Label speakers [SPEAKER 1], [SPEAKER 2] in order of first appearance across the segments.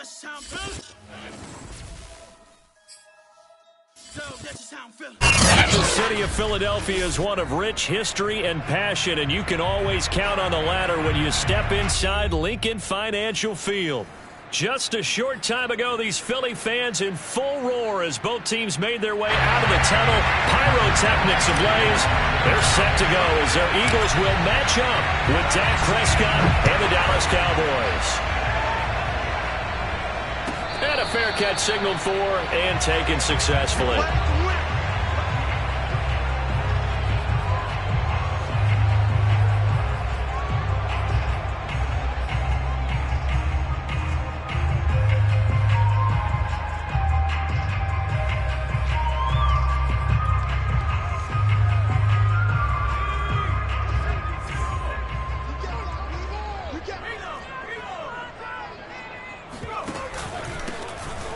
[SPEAKER 1] The city of Philadelphia is one of rich history and passion, and you can always count on the latter when you step inside Lincoln Financial Field. Just a short time ago, these Philly fans in full roar as both teams made their way out of the tunnel. Pyrotechnics ablaze. They're set to go as their Eagles will match up with Dak Prescott and the Dallas Cowboys. And a fair catch signaled for and taken successfully.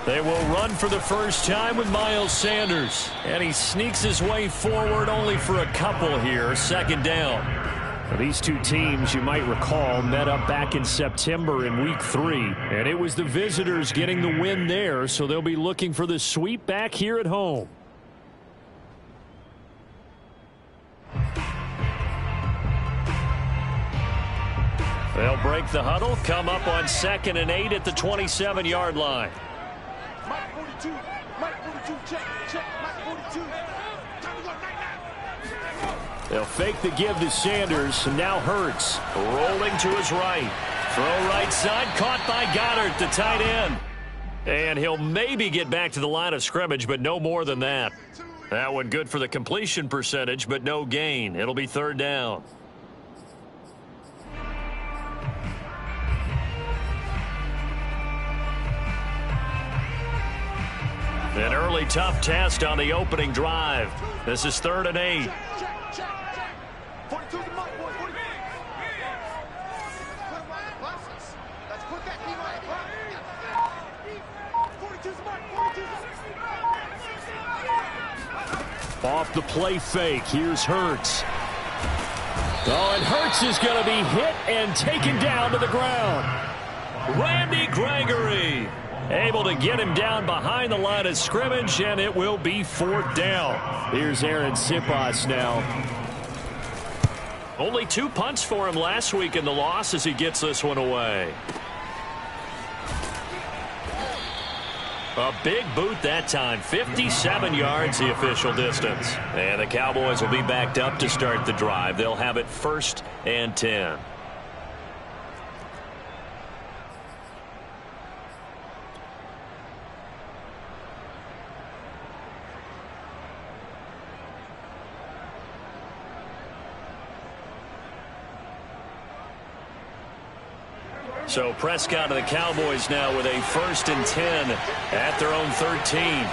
[SPEAKER 1] They will run for the first time with Miles Sanders. And he sneaks his way forward only for a couple here. Second down. Now, these two teams, you might recall, met up back in September in Week 3. And it was the visitors getting the win there, so they'll be looking for the sweep back here at home. They'll break the huddle, come up on 2nd and 8 at the 27-yard line.
[SPEAKER 2] Mike 42, Mike 42, check, Mike 42. Time to go, night.
[SPEAKER 1] They'll fake the give to Sanders, and now Hurts rolling to his right. Throw right side, caught by Goddard, the tight end. And he'll maybe get back to the line of scrimmage, but no more than that. That one good for the completion percentage, but no gain. It'll be third down. An early tough test on the opening drive. This is 3rd and 8.
[SPEAKER 2] Check. 42's the mark, boy. 42. Let's put that team on the 42's the mark. 42's.
[SPEAKER 1] Off the play fake. Here's Hurts. Oh, and Hurts is going to be hit and taken down to the ground. Randy Gregory able to get him down behind the line of scrimmage, and it will be 4th down. Here's Aaron Siposs now. Only 2 punts for him last week in the loss as he gets this one away. A big boot that time. 57 yards the official distance. And the Cowboys will be backed up to start the drive. They'll have it 1st and 10. So Prescott and the Cowboys now with a 1st and 10 at their own 13.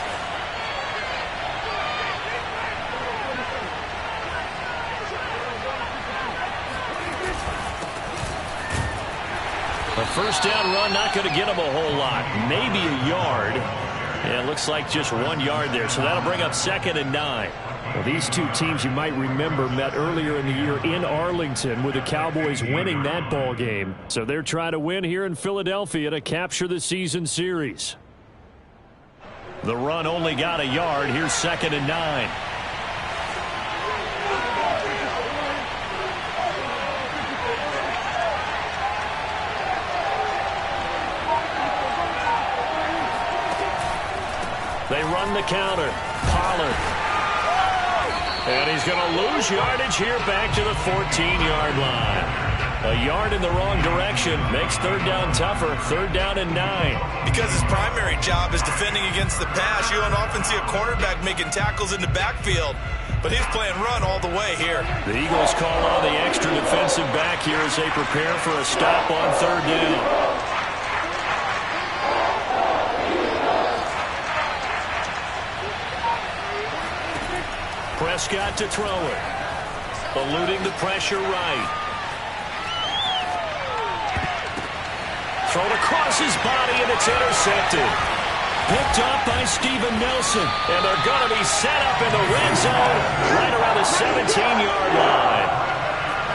[SPEAKER 1] A first down run, not going to get him a whole lot. Maybe a yard. And it looks like just 1 yard there. So that'll bring up 2nd and 9. Well, these two teams, you might remember, met earlier in the year in Arlington with the Cowboys winning that ball game. So they're trying to win here in Philadelphia to capture the season series. The run only got a yard. Here's 2nd and 9. They run the counter. Pollard. And he's going to lose yardage here back to the 14-yard line. A yard in the wrong direction makes 3rd down tougher. 3rd down and 9.
[SPEAKER 3] Because his primary job is defending against the pass. You don't often see a cornerback making tackles in the backfield. But he's playing run all the way here.
[SPEAKER 1] The Eagles call on the extra defensive back here as they prepare for a stop on 3rd down. Prescott to throw it. Eluding the pressure right. Thrown across his body, and it's intercepted. Picked up by Steven Nelson. And they're going to be set up in the red zone right around the 17-yard line.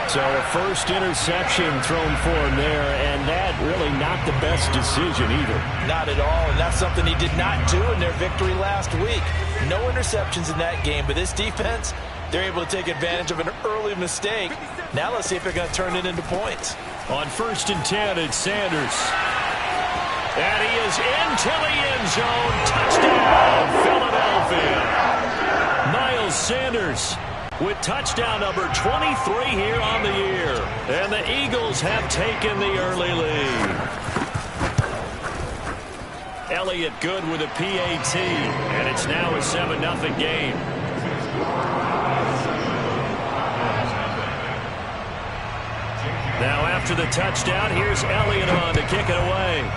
[SPEAKER 1] So a first interception thrown for him there, and that really not the best decision either.
[SPEAKER 3] Not at all, and that's something he did not do in their victory last week. No interceptions in that game, but this defense, they're able to take advantage of an early mistake. Now let's see if they're going to turn it into points.
[SPEAKER 1] On 1st and 10, it's Sanders. And he is into the end zone. Touchdown, Philadelphia. Miles Sanders with touchdown number 23 here on the year. And the Eagles have taken the early lead. Elliott good with a PAT, and it's now a 7-0 game. Now after the touchdown, here's Elliott on to kick it away.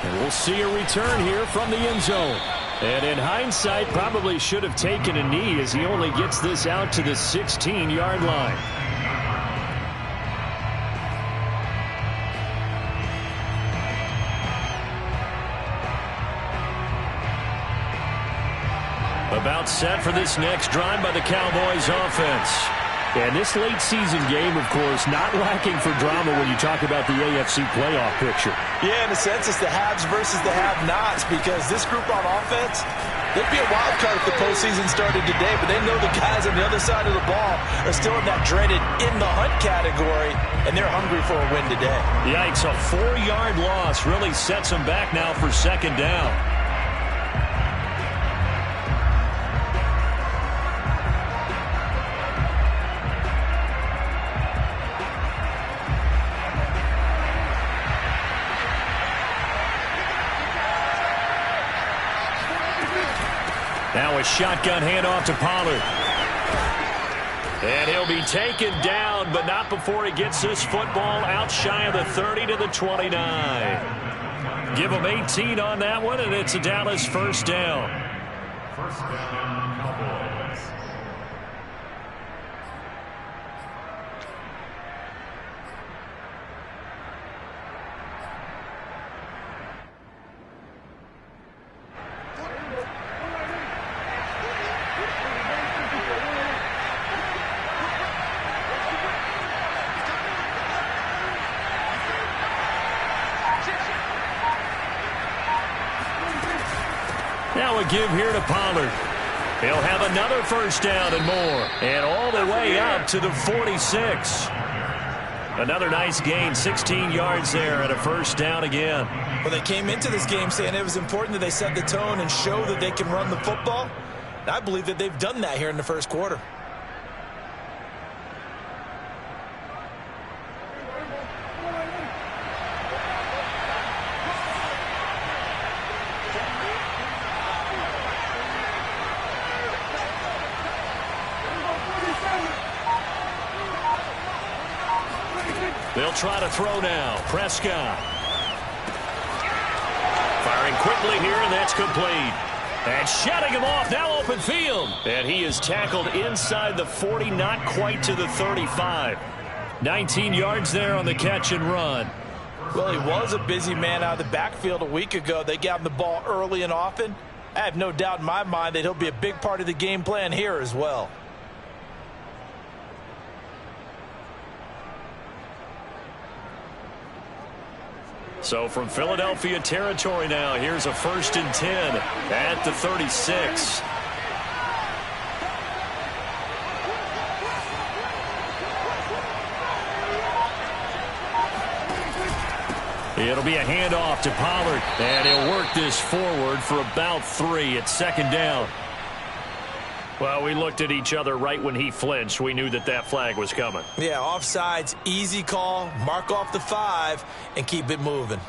[SPEAKER 1] And we'll see a return here from the end zone. And in hindsight, probably should have taken a knee as he only gets this out to the 16-yard line. About set for this next drive by the Cowboys offense. And this late season game, of course, not lacking for drama when you talk about the AFC playoff picture.
[SPEAKER 3] Yeah, in a sense, it's the haves versus the have-nots, because this group on offense, they'd be a wild card if the postseason started today, but they know the guys on the other side of the ball are still in that dreaded in-the-hunt category, and they're hungry for a win today.
[SPEAKER 1] Yikes, a 4-yard loss really sets them back now for 2nd down. Now a shotgun handoff to Pollard. And he'll be taken down, but not before he gets this football out shy of the 30 to the 29. Give him 18 on that one, and it's a Dallas 1st down. 1st down, Cowboys. Now a give here to Pollard. He'll have another 1st down and more. And all the way up to the 46. Another nice gain, 16 yards there and a 1st down again.
[SPEAKER 3] Well, they came into this game saying it was important that they set the tone and show that they can run the football. And I believe that they've done that here in the 1st quarter.
[SPEAKER 1] They'll try to throw now. Prescott. Firing quickly here, and that's complete. And shutting him off, now open field. And he is tackled inside the 40, not quite to the 35. 19 yards there on the catch and run.
[SPEAKER 3] Well, he was a busy man out of the backfield a week ago. They got him the ball early and often. I have no doubt in my mind that he'll be a big part of the game plan here as well.
[SPEAKER 1] So from Philadelphia territory now, here's a 1st and 10 at the 36. It'll be a handoff to Pollard, and he'll work this forward for about 3 at 2nd down. Well, we looked at each other right when he flinched. We knew that that flag was coming.
[SPEAKER 3] Yeah, offsides, easy call, mark off the 5, and keep it moving.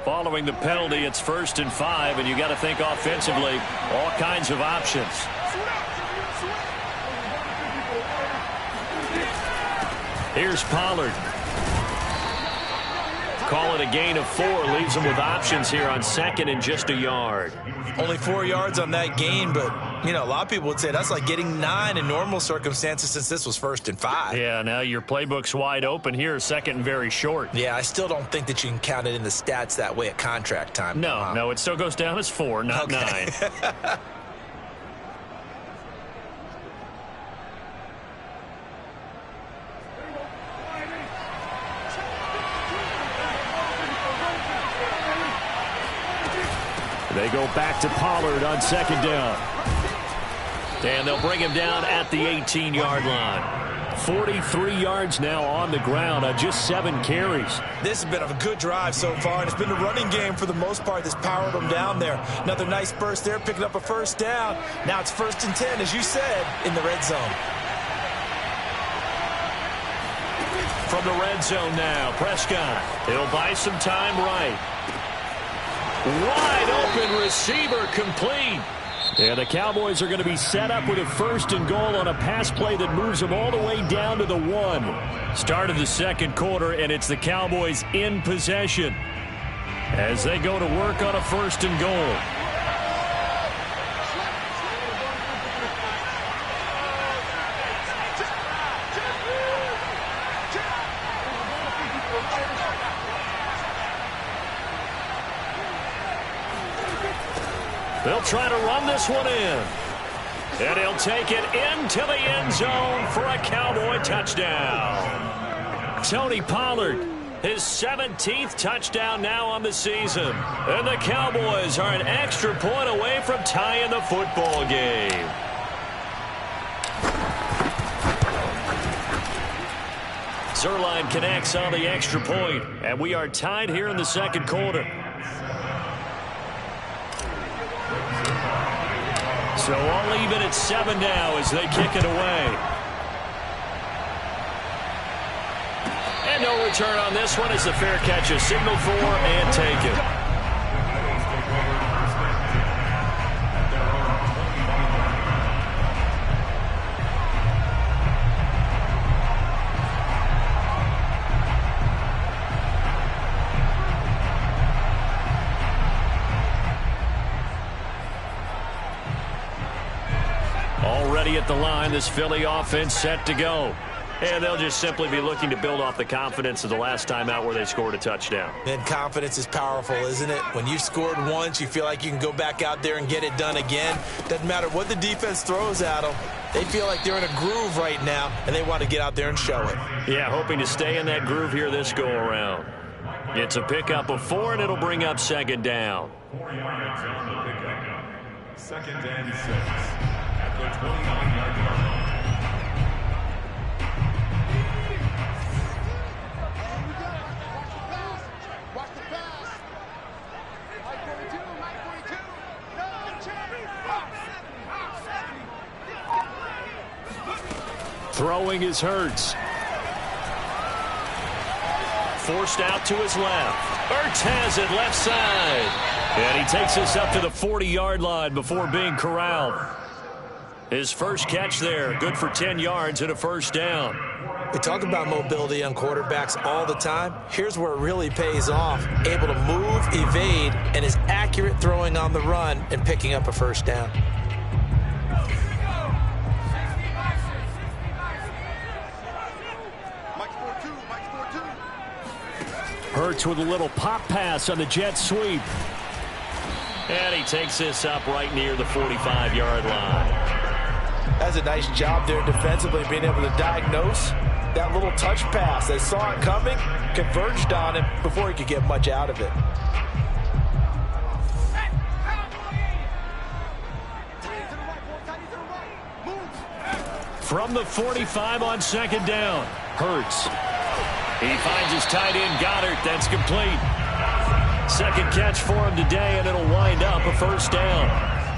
[SPEAKER 1] Following the penalty, it's 1st and 5, and you got to think offensively, all kinds of options. Here's Pollard. Call it a gain of 4. Leaves them with options here on 2nd and just a yard.
[SPEAKER 3] Only 4 yards on that gain, but You know, a lot of people would say that's like getting 9 in normal circumstances since this was 1st and 5.
[SPEAKER 1] Yeah, now your playbook's wide open here, 2nd and very short.
[SPEAKER 3] Yeah, I still don't think that you can count it in the stats that way at contract time.
[SPEAKER 1] No, it still goes down as 4, not 9. They go back to Pollard on 2nd down. And they'll bring him down at the 18-yard line. 43 yards now on the ground on just 7 carries.
[SPEAKER 3] This has been a good drive so far, and it's been a running game for the most part that's powered them down there. Another nice burst there, picking up a 1st down. Now it's 1st and 10, as you said, in the red zone.
[SPEAKER 1] From the red zone now, Prescott. He'll buy some time right. Wide open receiver, complete. And the Cowboys are going to be set up with a 1st and goal on a pass play that moves them all the way down to the 1. Start of the 2nd quarter, and it's the Cowboys in possession as they go to work on a 1st and goal. They'll try to run this one in. And he'll take it into the end zone for a Cowboy touchdown. Tony Pollard, his 17th touchdown now on the season. And the Cowboys are an extra point away from tying the football game. Zerline connects on the extra point, and we are tied here in the 2nd quarter. So all even at 7 now as they kick it away. And no return on this one as the fair catch is signaled for and taken. Already at the line, this Philly offense set to go. And they'll just simply be looking to build off the confidence of the last time out where they scored a touchdown.
[SPEAKER 3] And confidence is powerful, isn't it? When you've scored once, you feel like you can go back out there and get it done again. Doesn't matter what the defense throws at them. They feel like they're in a groove right now, and they want to get out there and show it.
[SPEAKER 1] Yeah, hoping to stay in that groove here this go-around. It's a pickup of 4, and it'll bring up 2nd down.
[SPEAKER 2] 4 yards on the pickup. 2nd and 6 at the 29-yard line.
[SPEAKER 1] Throwing is Hurts. Forced out to his left. Hurts has it left side. And he takes us up to the 40-yard line before being corralled. His first catch there, good for 10 yards and a 1st down.
[SPEAKER 3] We talk about mobility on quarterbacks all the time. Here's where it really pays off. Able to move, evade, and is accurate throwing on the run and picking up a 1st down.
[SPEAKER 1] Hurts with a little pop pass on the jet sweep. And he takes this up right near the 45-yard line.
[SPEAKER 3] That's a nice job there defensively, being able to diagnose that little touch pass. They saw it coming, converged on him before he could get much out of it.
[SPEAKER 1] From the 45 on 2nd down, Hurts. He finds his tight end, Goddard. That's complete. 2nd catch for him today, and it'll wind up a 1st down.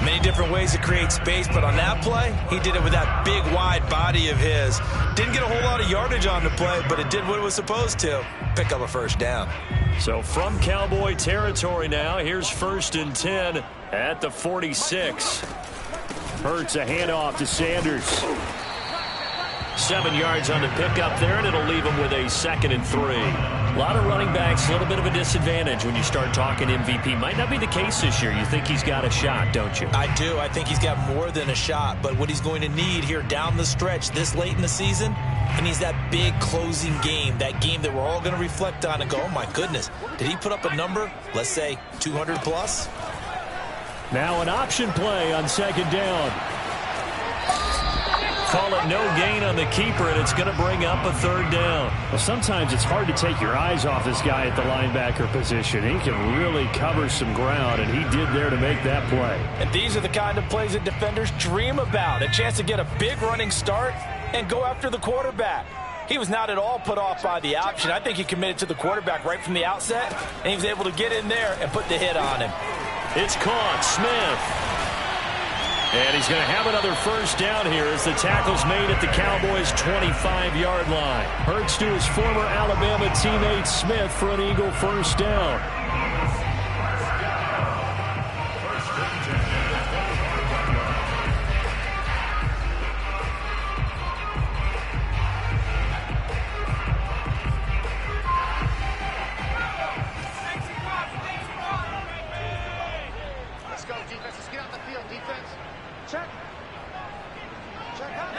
[SPEAKER 3] Many different ways to create space, but on that play, he did it with that big, wide body of his. Didn't get a whole lot of yardage on the play, but it did what it was supposed to. Pick up a 1st down.
[SPEAKER 1] So from Cowboy territory now, here's 1st and 10 at the 46. Hurts a handoff to Sanders. 7 yards on the pickup there, and it'll leave him with a 2nd and 3. A lot of running backs, a little bit of a disadvantage when you start talking MVP. Might not be the case this year. You think he's got a shot, don't you?
[SPEAKER 3] I do. I think he's got more than a shot. But what he's going to need here down the stretch this late in the season, he needs that big closing game, that game that we're all going to reflect on and go, oh, my goodness, did he put up a number, let's say 200 plus?
[SPEAKER 1] Now an option play on second down. Call it no gain on the keeper, and it's going to bring up a third down.
[SPEAKER 4] Well, sometimes it's hard to take your eyes off this guy at the linebacker position. He can really cover some ground, and he did there to make that play.
[SPEAKER 3] And these are the kind of plays that defenders dream about, a chance to get a big running start and go after the quarterback. He was not at all put off by the option. I think he committed to the quarterback right from the outset, and he was able to get in there and put the hit on him.
[SPEAKER 1] It's caught. Smith. And he's going to have another first down here as the tackle's made at the Cowboys' 25-yard line. Hurts to his former Alabama teammate Smith for an Eagle first down.
[SPEAKER 2] Let's go, defense. Let's get out the field, defense. Check. Check out.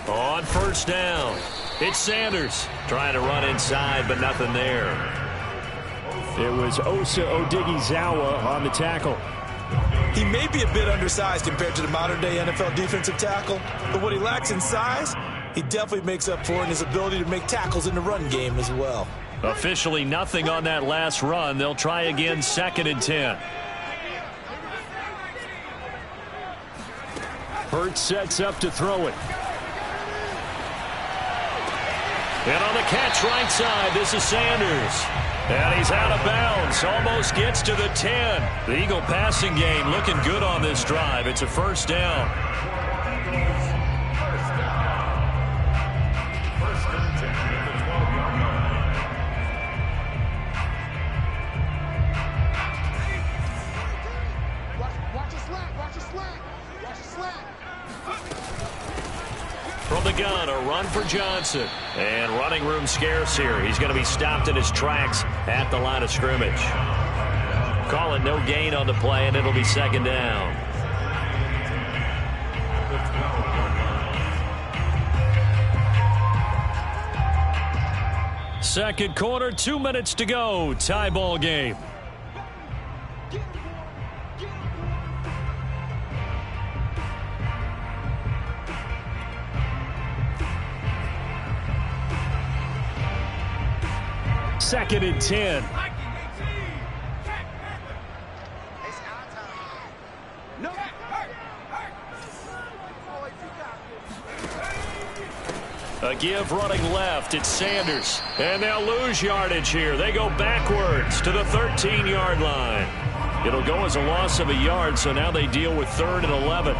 [SPEAKER 2] 19.
[SPEAKER 1] On first down, it's Sanders trying to run inside, but nothing there.
[SPEAKER 4] It was Osa Odighizuwa on the tackle.
[SPEAKER 3] He may be a bit undersized compared to the modern-day NFL defensive tackle, but what he lacks in size, he definitely makes up for in his ability to make tackles in the run game as well.
[SPEAKER 1] Officially nothing on that last run. They'll try again, 2nd and 10.
[SPEAKER 4] Hurts sets up to throw it.
[SPEAKER 1] And on the catch right side, this is Sanders. And he's out of bounds. Almost gets to the 10. The Eagle passing game looking good on this drive. It's a first down.
[SPEAKER 2] Watch the slant. Watch the slant. Watch the slant.
[SPEAKER 1] From the gun, a run for Johnson. And running room scarce here. He's going to be stopped in his tracks at the line of scrimmage. Call it no gain on the play, and it'll be 2nd down. Second quarter, 2 minutes to go. Tie ball game. Second and 10.
[SPEAKER 2] No.
[SPEAKER 1] A give running left. It's Sanders. And they'll lose yardage here. They go backwards to the 13-yard line. It'll go as a loss of a yard, so now they deal with 3rd and 11.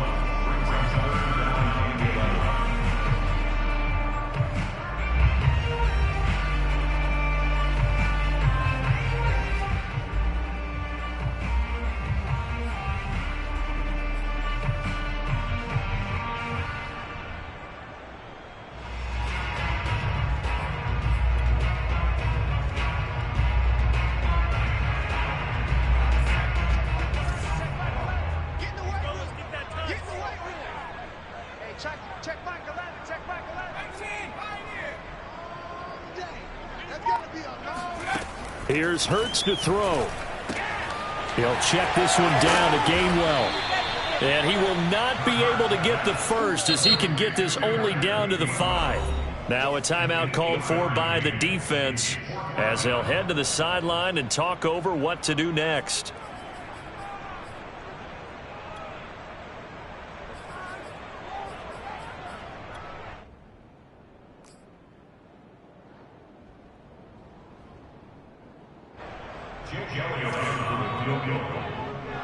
[SPEAKER 1] Here's Hurts to throw. He'll check this one down to Gainwell. And he will not be able to get the first as he can get this only down to the 5. Now a timeout called for by the defense as they'll head to the sideline and talk over what to do next.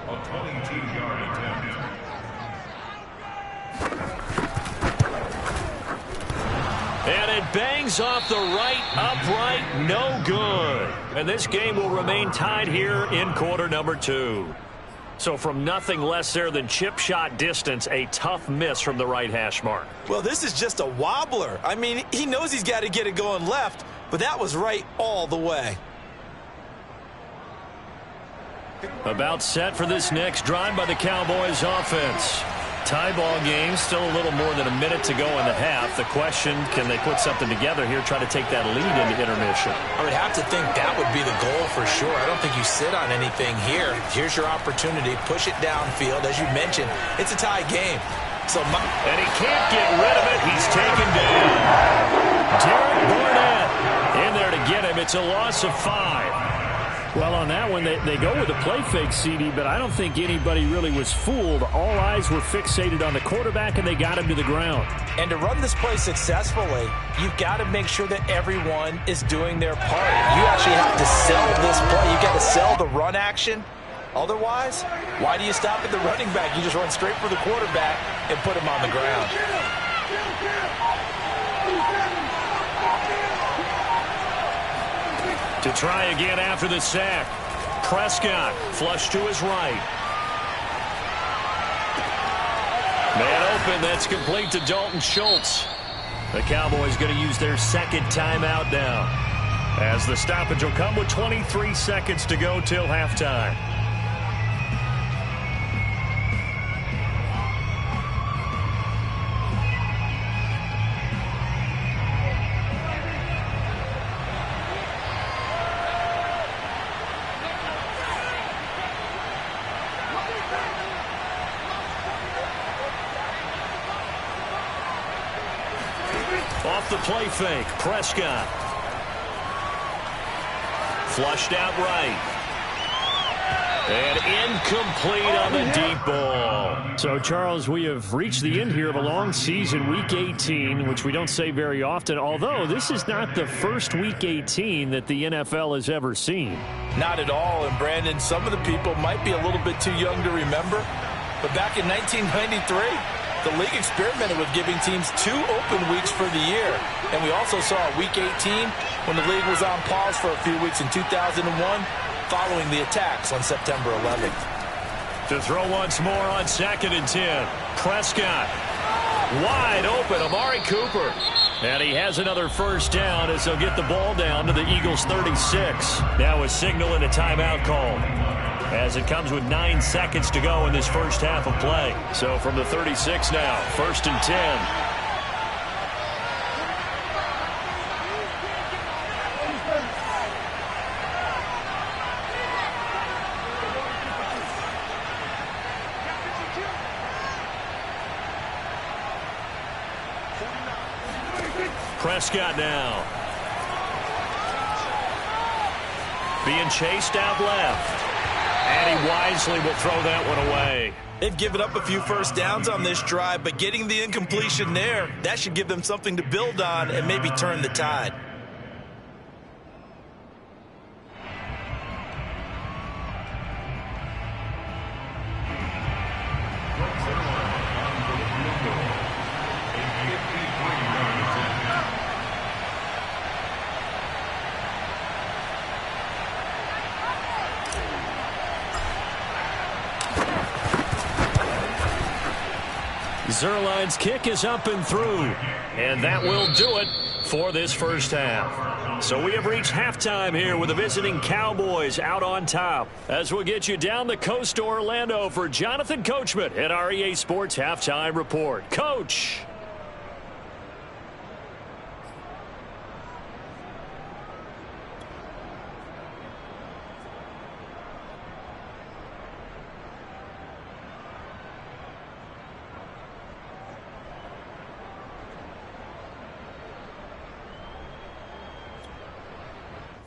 [SPEAKER 5] A 22-yard attempt.
[SPEAKER 1] And it bangs off the right upright, no good. And this game will remain tied here in quarter number 2. So from nothing less there than chip shot distance, a tough miss from the right hash mark.
[SPEAKER 3] Well, this is just a wobbler. I mean, he knows he's got to get it going left, but that was right all the way.
[SPEAKER 1] About set for this next drive by the Cowboys offense. Tie ball game, still a little more than a minute to go in the half. The question, can they put something together here, try to take that lead into intermission?
[SPEAKER 3] I would have to think that would be the goal for sure. I don't think you sit on anything here. Here's your opportunity. Push it downfield. As you mentioned, it's a tie game.
[SPEAKER 1] And he can't get rid of it. He's taken down. Derek Barnett in there to get him. It's a loss of 5.
[SPEAKER 4] Well, on that one, they go with a play fake, CD, but I don't think anybody really was fooled. All eyes were fixated on the quarterback, and they got him to the ground.
[SPEAKER 3] And to run this play successfully, you've got to make sure that everyone is doing their part. You actually have to sell this play. You've got to sell the run action. Otherwise, why do you stop at the running back? You just run straight for the quarterback and put him on the ground.
[SPEAKER 1] To try again after the sack. Prescott flush to his right. Man open, that's complete to Dalton Schultz. The Cowboys going to use their second timeout now, as the stoppage will come with 23 seconds to go till halftime. Off the play fake, Prescott. Flushed out right. And incomplete on the deep ball.
[SPEAKER 4] So, Charles, we have reached the end here of a long season, Week 18, which we don't say very often, although this is not the first Week 18 that the NFL has ever seen.
[SPEAKER 3] Not at all, and Brandon, some of the people might be a little bit too young to remember, but back in 1993, the league experimented with giving teams 2 open weeks for the year. And we also saw Week 18 when the league was on pause for a few weeks in 2001 following the attacks on September 11th.
[SPEAKER 1] To throw once more on 2nd and 10. Prescott wide open. Amari Cooper. And he has another first down as they'll get the ball down to the Eagles' 36. Now a signal and a timeout call, as it comes with 9 seconds to go in this first half of play. So from the 36 now, 1st and 10. Prescott now. Being chased out left. And he wisely will throw that one away.
[SPEAKER 3] They've given up a few first downs on this drive, but getting the incompletion there, that should give them something to build on and maybe turn the tide.
[SPEAKER 1] Zerline's kick is up and through, and that will do it for this first half. So we have reached halftime here with the visiting Cowboys out on top, as we'll get you down the coast to Orlando for Jonathan Coachman at our EA Sports Halftime Report. Coach.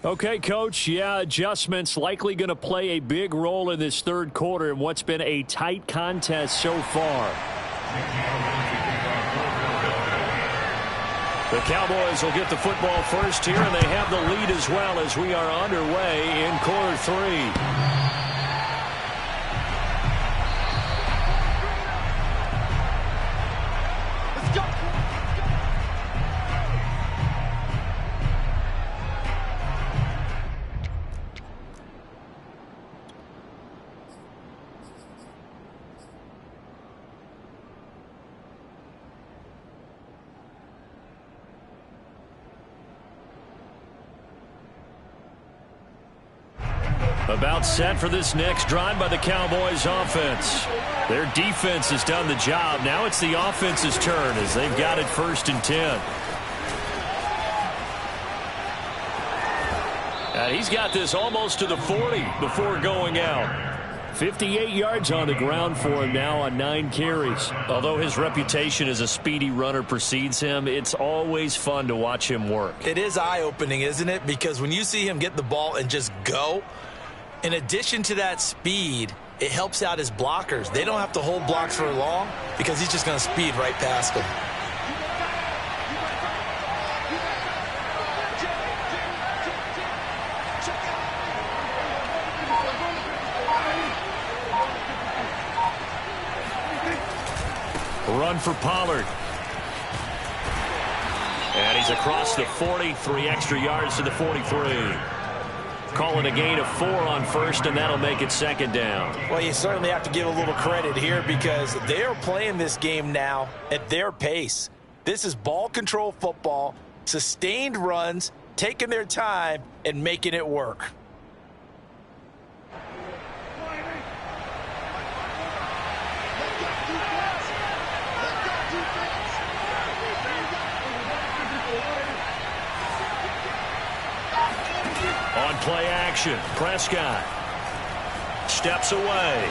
[SPEAKER 1] Okay, Coach, yeah, adjustments likely going to play a big role in this third quarter in what's been a tight contest so far. The Cowboys will get the football first here, and they have the lead as well as we are underway in quarter 3. About set for this next drive by the Cowboys offense. Their defense has done the job. Now it's the offense's turn as they've got it 1st and 10. And he's got this almost to the 40 before going out. 58 yards on the ground for him now on 9 carries. Although his reputation as a speedy runner precedes him, it's always fun to watch him work.
[SPEAKER 3] It is eye-opening, isn't it? Because when you see him get the ball and just go, in addition to that speed, it helps out his blockers. They don't have to hold blocks for long because he's just going to speed right past them.
[SPEAKER 1] Run for Pollard. And he's across the 40, 3 extra yards to the 43. Call it a gain of 4 on 1st, and that'll make it 2nd down.
[SPEAKER 3] Well, you certainly have to give a little credit here because they are playing this game now at their pace. This is ball control football, sustained runs, taking their time, and making it work.
[SPEAKER 1] On play action, Prescott steps away.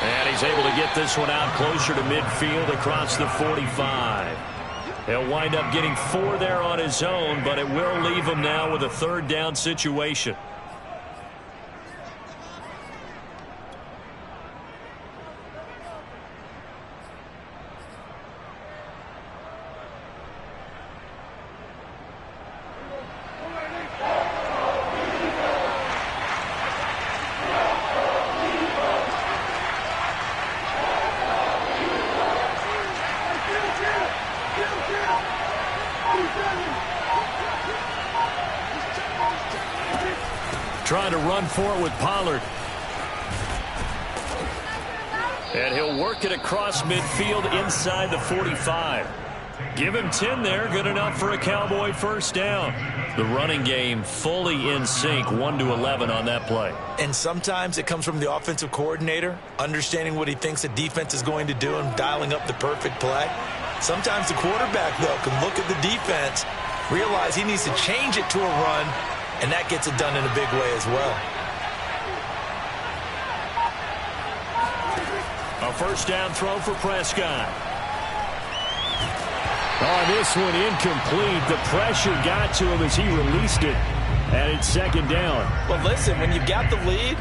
[SPEAKER 1] And he's able to get this one out closer to midfield across the 45. He'll wind up getting 4 there on his own, but it will leave him now with a 3rd down situation. Trying to run for it with Pollard. And he'll work it across midfield inside the 45. Give him 10 there. Good enough for a Cowboy 1st down. The running game fully in sync, 1-11 on that play.
[SPEAKER 3] And sometimes it comes from the offensive coordinator, understanding what he thinks the defense is going to do and dialing up the perfect play. Sometimes the quarterback, though, can look at the defense, realize he needs to change it to a run, and that gets it done in a big way as well.
[SPEAKER 1] A 1st down throw for Prescott. Oh, this one incomplete. The pressure got to him as he released it. And it's 2nd down.
[SPEAKER 3] Well, listen, when you've got the lead,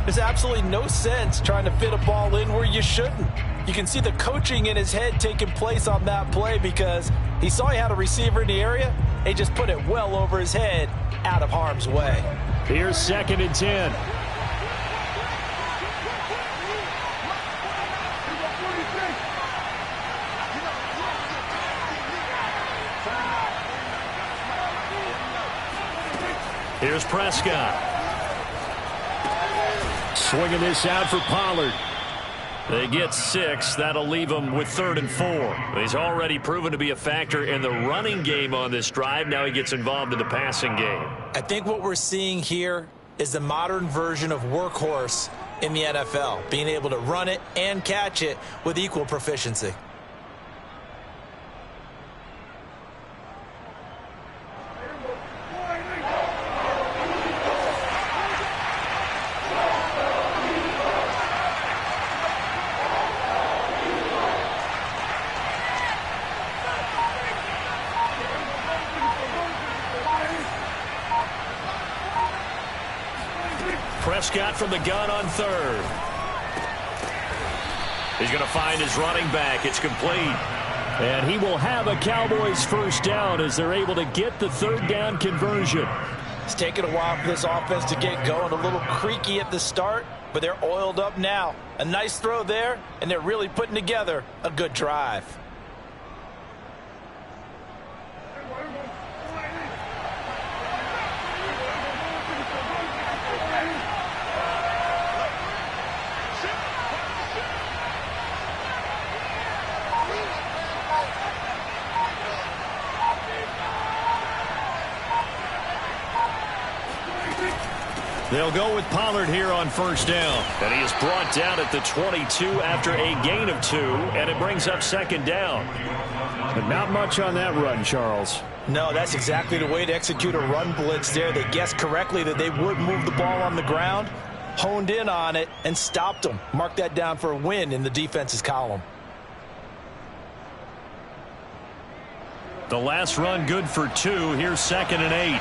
[SPEAKER 3] there's absolutely no sense trying to fit a ball in where you shouldn't. You can see the coaching in his head taking place on that play because he saw he had a receiver in the area. He just put it well over his head, out of harm's way.
[SPEAKER 4] Here's 2nd and 10.
[SPEAKER 1] Here's Prescott.
[SPEAKER 4] Swinging this out for Pollard.
[SPEAKER 1] They get 6. That'll leave him with 3rd and 4. He's already proven to be a factor in the running game on this drive. Now he gets involved in the passing game.
[SPEAKER 3] I think what we're seeing here is the modern version of workhorse in the NFL, being able to run it and catch it with equal proficiency.
[SPEAKER 1] Prescott from the gun on 3rd. He's going to find his running back. It's complete.
[SPEAKER 4] And he will have a Cowboys 1st down as they're able to get the 3rd down conversion.
[SPEAKER 3] It's taken a while for this offense to get going. A little creaky at the start, but they're oiled up now. A nice throw there, and they're really putting together a good drive.
[SPEAKER 1] They'll go with Pollard here on first down. And he is brought down at the 22 after a gain of 2, and it brings up second down.
[SPEAKER 4] But not much on that run, Charles.
[SPEAKER 3] No, that's exactly the way to execute a run blitz there. They guessed correctly that they would move the ball on the ground, honed in on it, and stopped them. Mark that down for a win in the defense's column.
[SPEAKER 1] The last run good for 2. Here's 2nd and 8.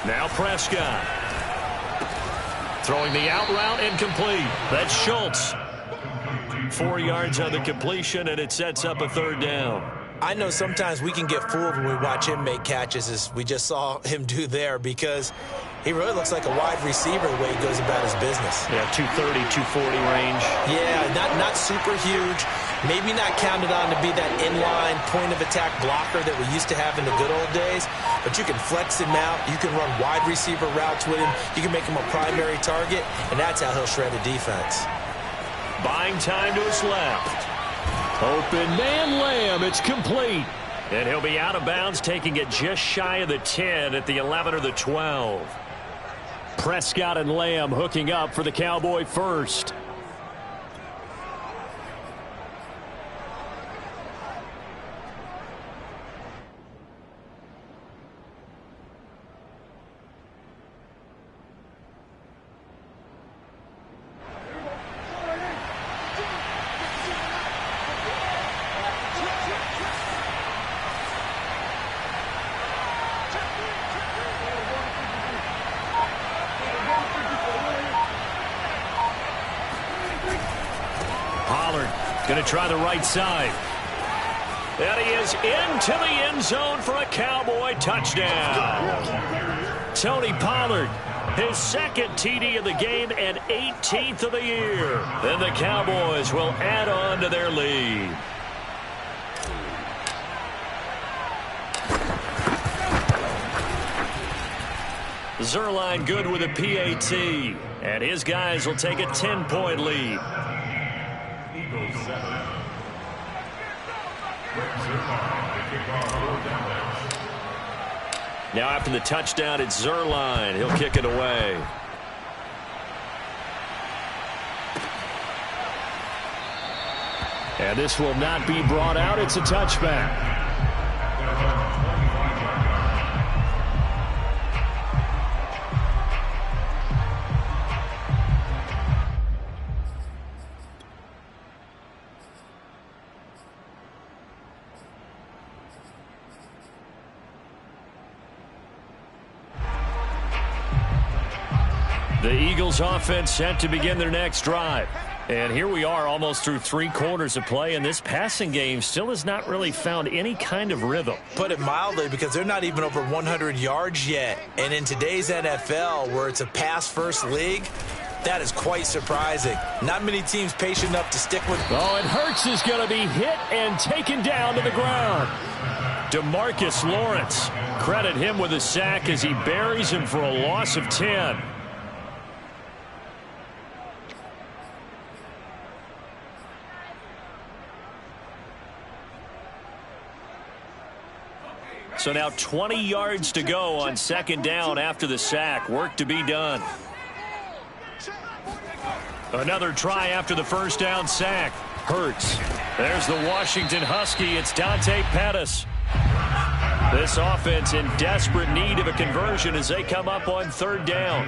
[SPEAKER 1] Now Prescott. Throwing the out route incomplete. That's Schultz. 4 yards on the completion, and it sets up a 3rd down.
[SPEAKER 3] I know sometimes we can get fooled when we watch him make catches, as we just saw him do there, because he really looks like a wide receiver the way he goes about his business.
[SPEAKER 4] Yeah, 230, 240 range.
[SPEAKER 3] Yeah, not super huge. Maybe not counted on to be that inline point-of-attack blocker that we used to have in the good old days, but you can flex him out. You can run wide receiver routes with him. You can make him a primary target, and that's how he'll shred a defense.
[SPEAKER 1] Buying time to his left. Open man Lamb. It's complete. And he'll be out of bounds, taking it just shy of the 10 at the 11 or the 12. Prescott and Lamb hooking up for the Cowboy first. Going to try the right side. And he is into the end zone for a Cowboy touchdown. Tony Pollard, his 2nd TD of the game and 18th of the year. Then the Cowboys will add on to their lead. Zerline good with a PAT. And his guys will take a 10-point lead. Now after the touchdown, it's Zerline. He'll kick it away.
[SPEAKER 4] And this will not be brought out. It's a touchback. The Eagles offense set to begin their next drive. And here we are almost through 3 quarters of play, and this passing game still has not really found any kind of rhythm.
[SPEAKER 3] Put it mildly, because they're not even over 100 yards yet. And in today's NFL, where it's a pass-first league, that is quite surprising. Not many teams patient enough to stick with.
[SPEAKER 4] Oh, and Hurts is going to be hit and taken down to the ground.
[SPEAKER 1] DeMarcus Lawrence. Credit him with a sack as he buries him for a loss of 10. So now 20 yards to go on 2nd down after the sack. Work to be done. Another try after the first down sack. Hurts. There's the Washington Husky. It's Dante Pettis. This offense in desperate need of a conversion as they come up on 3rd down.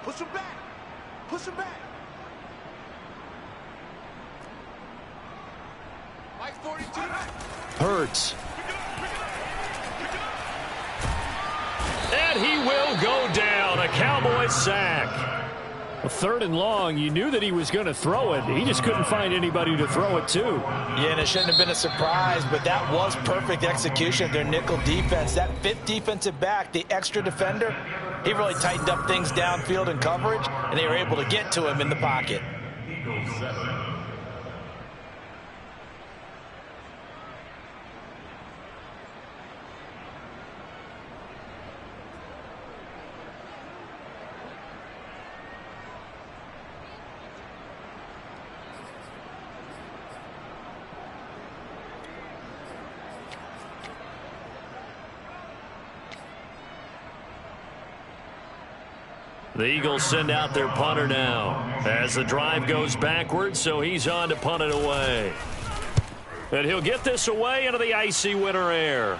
[SPEAKER 2] Push him back. Push him back.
[SPEAKER 4] Hurts.
[SPEAKER 1] And he will go down. A Cowboy sack.
[SPEAKER 4] A 3rd and long. You knew that he was going to throw it. He just couldn't find anybody to throw it to.
[SPEAKER 3] Yeah, and it shouldn't have been a surprise, but that was perfect execution of their nickel defense. That 5th defensive back, the extra defender, he really tightened up things downfield in coverage, and they were able to get to him in the pocket.
[SPEAKER 1] The Eagles send out their punter now as the drive goes backwards, so he's on to punt it away. And he'll get this away into the icy winter air.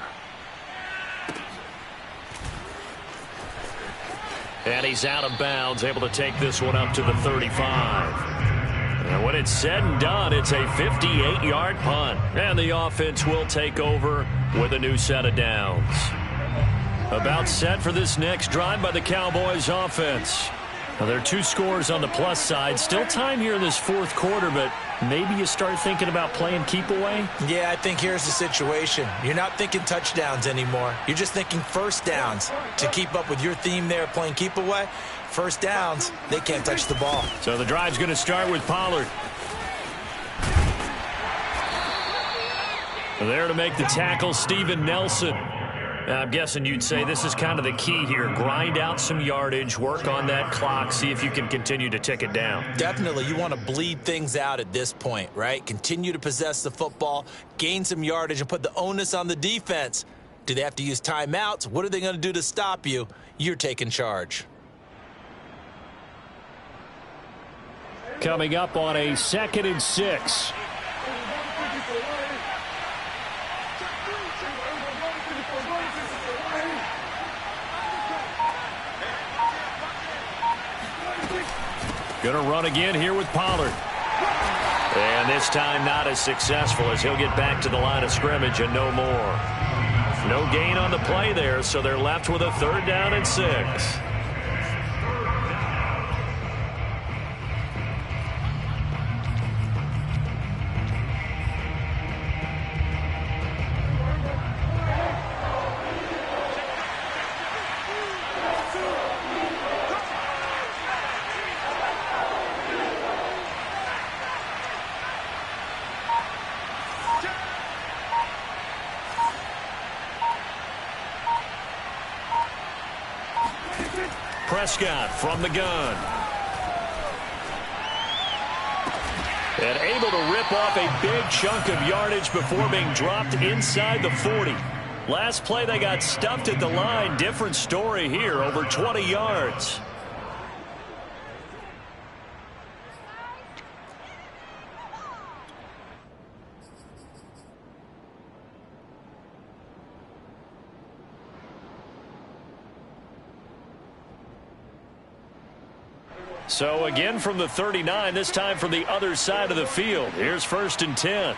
[SPEAKER 1] And he's out of bounds, able to take this one up to the 35. And when it's said and done, it's a 58-yard punt. And the offense will take over with a new set of downs. About set for this next drive by the Cowboys offense. Now, there are 2 scores on the plus side. Still time here in this fourth quarter, but maybe you start thinking about playing keep away?
[SPEAKER 3] Yeah, I think here's the situation. You're not thinking touchdowns anymore. You're just thinking first downs. To keep up with your theme there, playing keep away, first downs, they can't touch the ball.
[SPEAKER 1] So the drive's going to start with Pollard. There to make the tackle, Steven Nelson. I'm guessing you'd say this is kind of the key here. Grind out some yardage, work on that clock, see if you can continue to tick it down.
[SPEAKER 3] Definitely. You want to bleed things out at this point, right? Continue to possess the football, gain some yardage, and put the onus on the defense. Do they have to use timeouts? What are they going to do to stop you? You're taking charge.
[SPEAKER 1] Coming up on a 2nd and 6. Going to run again here with Pollard. And this time not as successful as he'll get back to the line of scrimmage and no more. No gain on the play there, so they're left with a 3rd down and 6. Prescott from the gun. And able to rip off a big chunk of yardage before being dropped inside the 40. Last play they got stuffed at the line. Different story here, over 20 yards. So again from the 39, this time from the other side of the field. Here's 1st and 10.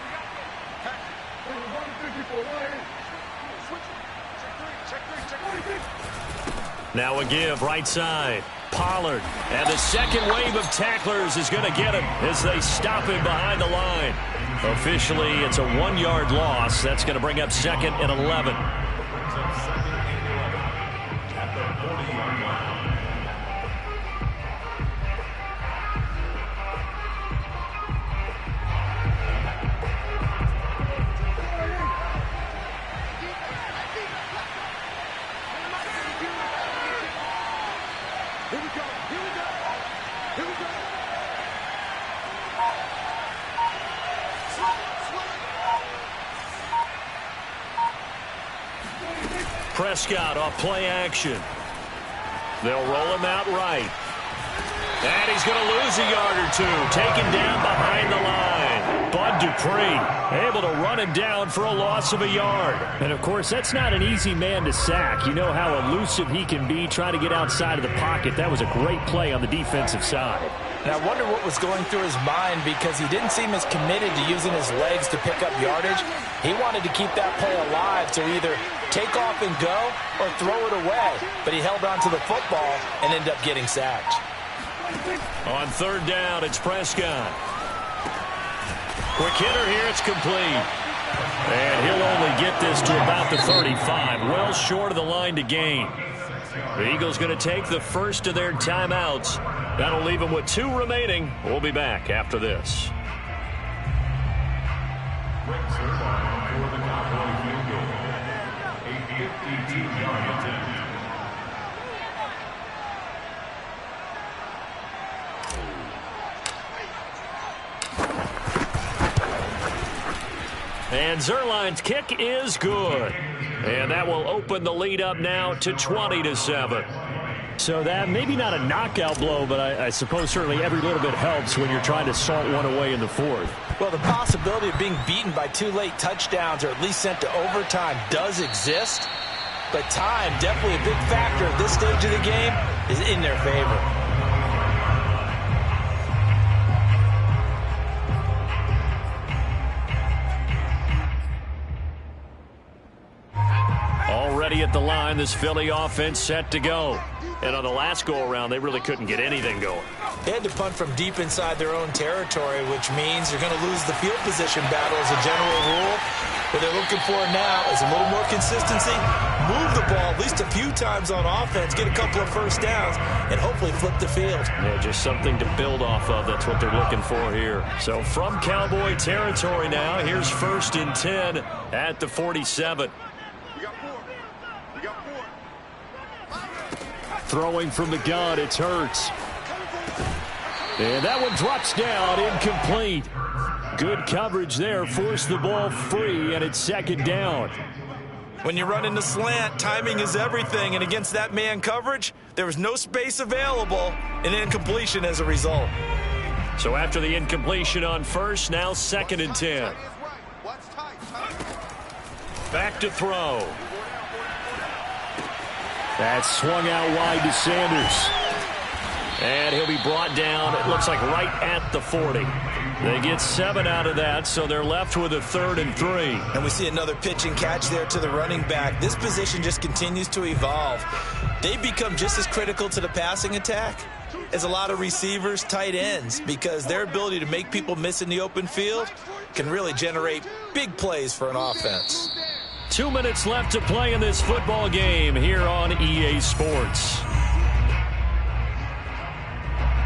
[SPEAKER 1] Now a give right side. Pollard. And the second wave of tacklers is going to get him as they stop him behind the line. Officially, it's a 1-yard loss. That's going to bring up 2nd and 11. Prescott off play action. They'll roll him out right. And he's going to lose a yard or 2. Taken down behind the line. Bud Dupree able to run him down for a loss of a yard.
[SPEAKER 4] And, of course, that's not an easy man to sack. You know how elusive he can be trying to get outside of the pocket. That was a great play on the defensive side.
[SPEAKER 3] And I wonder what was going through his mind, because he didn't seem as committed to using his legs to pick up yardage. He wanted to keep that play alive to either take off and go or throw it away. But he held on to the football and ended up getting sacked.
[SPEAKER 1] On 3rd down, it's Prescott. Quick hitter here, it's complete. And he'll only get this to about the 35, well short of the line to gain. The Eagles going to take the first of their timeouts. That'll leave them with 2 remaining. We'll be back after this.
[SPEAKER 5] For the Cowboy field goal, a 52-yard attempt.
[SPEAKER 1] And Zuerlein's kick is good. And that will open the lead up now to 20-7. So that maybe not a knockout blow, but I suppose certainly every little bit helps when you're trying to salt one away in the fourth.
[SPEAKER 3] Well, the possibility of being beaten by 2 late touchdowns or at least sent to overtime does exist. But time, definitely a big factor at this stage of the game, is in their favor.
[SPEAKER 1] Already at the line, this Philly offense set to go. And on the last go-around, they really couldn't get anything going.
[SPEAKER 3] They had to punt from deep inside their own territory, which means you're going to lose the field position battle as a general rule. What they're looking for now is a little more consistency, move the ball at least a few times on offense, get a couple of first downs, and hopefully flip the field.
[SPEAKER 1] Yeah, just something to build off of. That's what they're looking for here. So from Cowboy territory now, here's 1st and 10 at the 47. Throwing from the gun, it's Hurts. And that one drops down, incomplete. Good coverage there, forced the ball free, and it's 2nd down.
[SPEAKER 3] When you run into slant, timing is everything, and against that man coverage, there was no space available, and incompletion as a result.
[SPEAKER 1] So after the incompletion on first, now 2nd and 10. Back to throw. That's swung out wide to Sanders. And he'll be brought down, it looks like right at the 40. They get 7 out of that, so they're left with a 3rd and 3.
[SPEAKER 3] And we see another pitch and catch there to the running back. This position just continues to evolve. They become just as critical to the passing attack as a lot of receivers, tight ends, because their ability to make people miss in the open field can really generate big plays for an offense.
[SPEAKER 1] 2 minutes left to play in this football game here on EA Sports.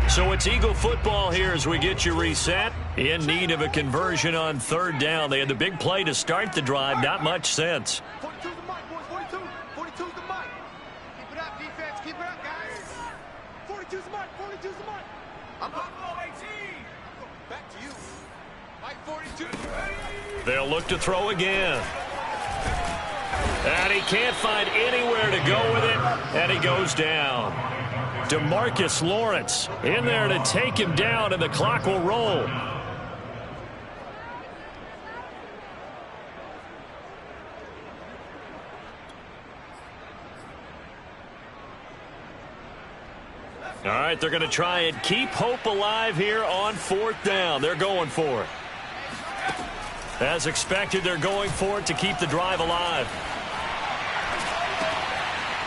[SPEAKER 1] So it's Eagle football here as we get you reset. In need of a conversion on 3rd down. They had the big play to start the drive. Not much sense.
[SPEAKER 2] 42's the mic, boys. 42. 42's the mic. Keep it up, defense. Keep it up, guys. 42's the mic. 42's the mic. I'm up. 18. Back to you. Mike 42.
[SPEAKER 1] They'll look to throw again. And he can't find anywhere to go with it. And he goes down. DeMarcus Lawrence in there to take him down, and the clock will roll. All right, they're going to try and keep hope alive here on 4th down. They're going for it. As expected, they're going for it to keep the drive alive.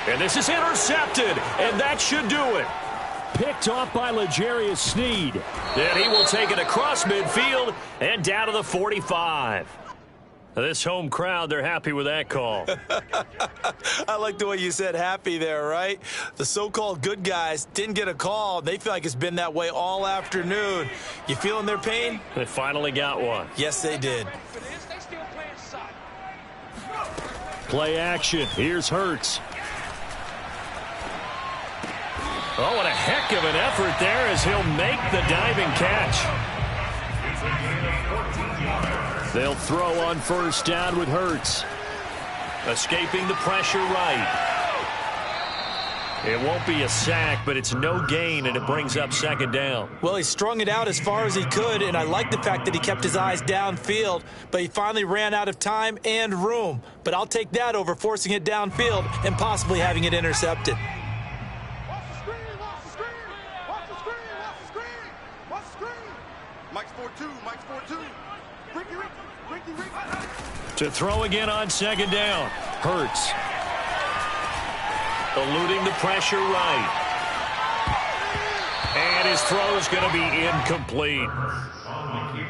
[SPEAKER 1] And this is intercepted, and that should do it. Picked off by L'Jarius Sneed. And he will take it across midfield and down to the 45. This home crowd, they're happy with that call.
[SPEAKER 3] I like the way you said happy there, right? The so-called good guys didn't get a call. They feel like it's been that way all afternoon. You feeling their pain?
[SPEAKER 1] They finally got one.
[SPEAKER 3] Yes, they did.
[SPEAKER 1] Play action. Here's Hurts. Oh, what a heck of an effort there as he'll make the diving catch. They'll throw on 1st down with Hurts. Escaping the pressure right. It won't be a sack, but it's no gain, and it brings up 2nd down.
[SPEAKER 3] Well, he strung it out as far as he could, and I like the fact that he kept his eyes downfield, but he finally ran out of time and room. But I'll take that over forcing it downfield and possibly having it intercepted.
[SPEAKER 2] Mike's 4-2. Mike's 4-2. Ricky.
[SPEAKER 1] To throw again on 2nd down. Hurts. Eluding the pressure right. And his throw is going to be incomplete.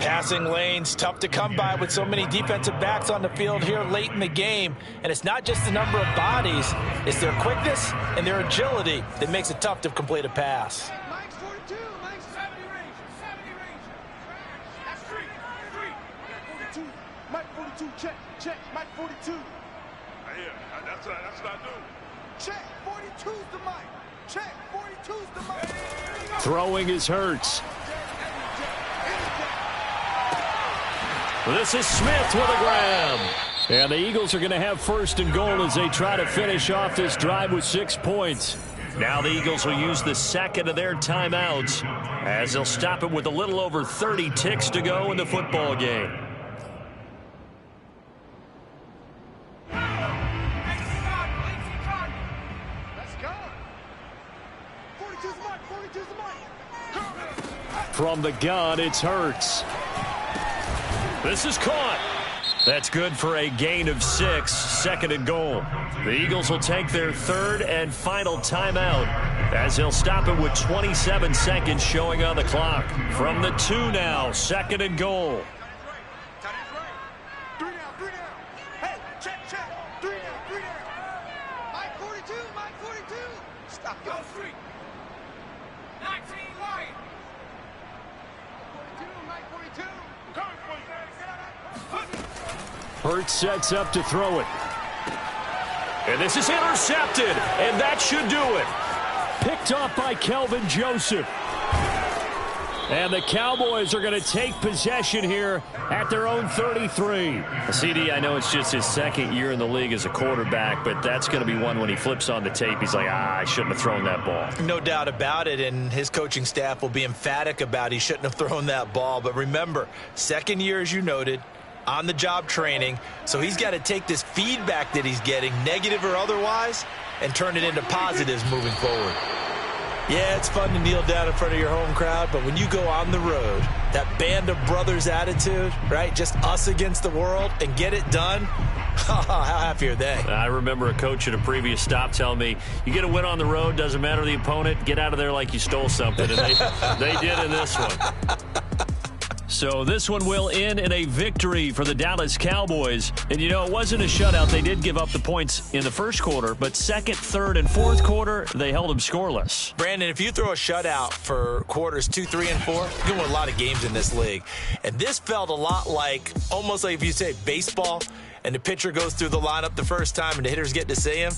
[SPEAKER 3] Passing lanes, tough to come by with so many defensive backs on the field here late in the game. And it's not just the number of bodies, it's their quickness and their agility that makes it tough to complete a pass.
[SPEAKER 2] Mike's 42. Mike's 70 range. 70 range. That's 3. 42. Mike 42. Check. Mike 42. Yeah, that's what I do. Check. 42's the mic. Check. 42's the mic.
[SPEAKER 1] Throwing is Hurts. This is Smith with a grab. And the Eagles are going to have 1st and goal as they try to finish off this drive with 6 points. Now the Eagles will use the second of their timeouts as they'll stop it with a little over 30 ticks to go in the football game. From the gun, it's Hurts. This is caught. That's good for a gain of 6, second and goal. The Eagles will take their third and final timeout as they'll stop it with 27 seconds showing on the clock. From the 2 now, second and goal. Hurts sets up to throw it. And this is intercepted, and that should do it. Picked off by Kelvin Joseph. And the Cowboys are going to take possession here at their own 33. CD, I know it's just his second year in the league as a quarterback, but that's going to be one when he flips on the tape. He's like, I shouldn't have thrown that ball.
[SPEAKER 3] No doubt about it, and his coaching staff will be emphatic about he shouldn't have thrown that ball. But remember, second year, as you noted, on-the-job training, so he's got to take this feedback that he's getting, negative or otherwise, and turn it into positives moving forward. Yeah, it's fun to kneel down in front of your home crowd, but when you go on the road, that band of brothers attitude, right, just us against the world, and get it done, how happy are they?
[SPEAKER 1] I remember a coach at a previous stop telling me, you get a win on the road, doesn't matter the opponent, get out of there like you stole something, and they did in this one. So this one will end in a victory for the Dallas Cowboys. And, you know, it wasn't a shutout. They did give up the points in the first quarter, but second, third, and fourth quarter, they held them scoreless.
[SPEAKER 3] Brandon, if you throw a shutout for quarters 2, 3, and 4, you're going to win a lot of games in this league. And this felt a lot like, almost like if you say baseball, and the pitcher goes through the lineup the first time and the hitters get to see him,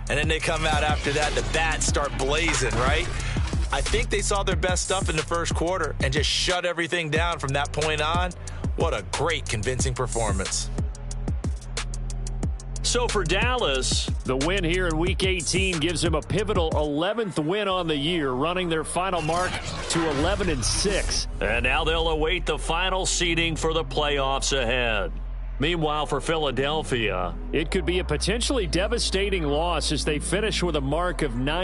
[SPEAKER 3] and then they come out after that and the bats start blazing, right? I think they saw their best stuff in the first quarter and just shut everything down from that point on. What a great, convincing performance.
[SPEAKER 1] So for Dallas, the win here in Week 18 gives them a pivotal 11th win on the year, running their final mark to 11-6. And now they'll await the final seeding for the playoffs ahead. Meanwhile, for Philadelphia, it could be a potentially devastating loss as they finish with a mark of 9